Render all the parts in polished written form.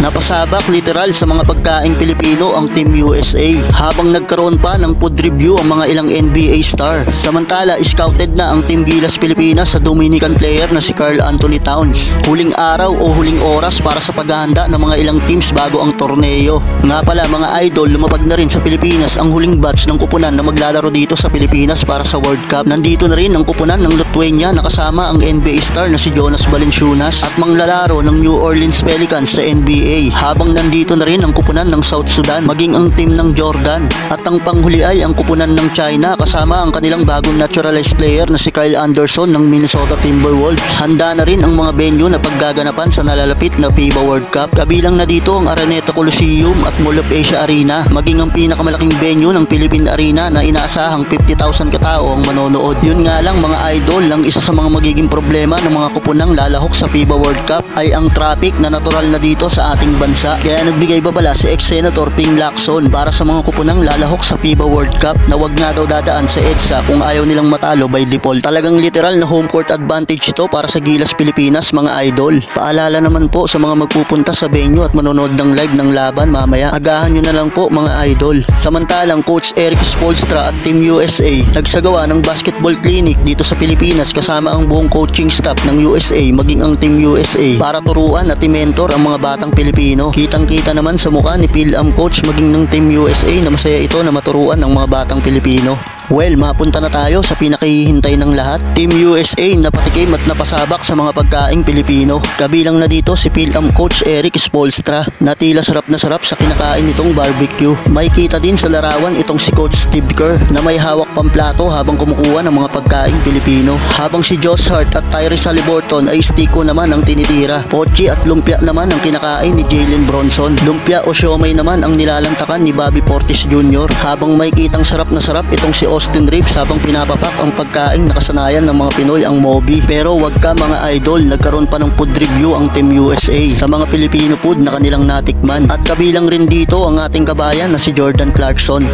Napasabak literal sa mga pagkaing Pilipino ang Team USA habang nagkaroon pa ng food review ang mga ilang NBA star. Samantala, scouted na ang Team Gilas Pilipinas sa Dominican player na si Karl Anthony Towns. Huling araw o huling oras para sa paghahanda ng mga ilang teams bago ang torneo. Nga pala mga idol, lumapag na rin sa Pilipinas ang huling batch ng kupunan na maglalaro dito sa Pilipinas para sa World Cup. Nandito na rin ang kupunan ng Lithuania na kasama ang NBA star na si Jonas Valanciunas at manglalaro ng New Orleans Pelicans sa NBA. Habang nandito na rin ang kupunan ng South Sudan, maging ang team ng Jordan. At ang panghuli ay ang kupunan ng China kasama ang kanilang bagong naturalized player na si Kyle Anderson ng Minnesota Timberwolves. Handa na rin ang mga venue na paggaganapan sa nalalapit na FIBA World Cup. Kabilang na dito ang Araneta Coliseum at Mall of Asia Arena, maging ang pinakamalaking venue ng Philippine Arena na inaasahang 50,000 katao ang manonood. Yun nga lang mga idol, ang isa sa mga magiging problema ng mga kupunang lalahok sa FIBA World Cup ay ang traffic na natural na dito sa ating bansa. Kaya nagbigay babala si ex-senator Ping Lacson para sa mga kupunang lalahok sa FIBA World Cup na wag nga daw dadaan sa EDSA kung ayaw nilang matalo by default. Talagang literal na home court advantage ito para sa Gilas Pilipinas mga idol. Paalala naman po sa mga magpupunta sa venue at manonood ng live ng laban mamaya, agahan nyo na lang po mga idol. Samantalang Coach Eric Spoelstra at Team USA nagsagawa ng basketball clinic dito sa Pilipinas kasama ang buong coaching staff ng USA maging ang Team USA para turuan at i-mentor ang mga batang Pilipino. Kitang-kita naman sa mukha ni PhilAm coach maging ng Team USA na masaya ito na maturuan ng mga batang Pilipino. Well, mapunta na tayo sa pinakahihintay ng lahat. Team USA napatikim at napasabak sa mga pagkaing Pilipino. Kabilang na dito si PhilAm coach Eric Spoelstra na tila sarap na sarap sa kinakain nitong barbecue. May kita din sa larawan itong si Coach Steve Kerr na may hawak pang plato habang kumukuha ng mga pagkaing Pilipino. Habang si Josh Hart at Tyrese Haliburton ay stiko naman ang tinitira. Pochi at lumpia naman ang kinakain ni Jalen Bronson. Lumpia o siomay naman ang nilalantakan ni Bobby Portis Jr. Habang may kitang sarap na sarap itong si Austin Reeves habang pinapapak ang pagkain na kasanayan ng mga Pinoy ang Moby. Pero wag ka mga idol, nagkaroon pa ng food review ang Team USA sa mga Filipino food na kanilang natikman. At kabilang rin dito ang ating kabayan na si Jordan Clarkson.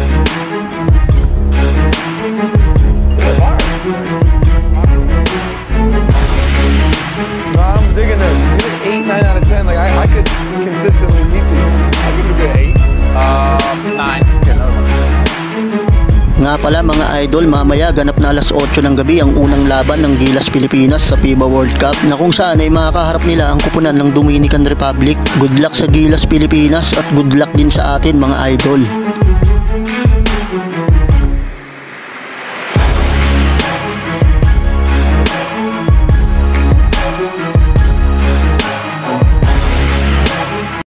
I'm digging this. Give it 8, 9 out of 10. Like I could consistently meet these. I give it a 8. 9. Get another one. Nga pala mga idol, mamaya ganap na alas 8 ng gabi ang unang laban ng Gilas Pilipinas sa FIBA World Cup na kung saan ay makakaharap nila ang kupunan ng Dominican Republic. Good luck sa Gilas Pilipinas at good luck din sa atin mga idol.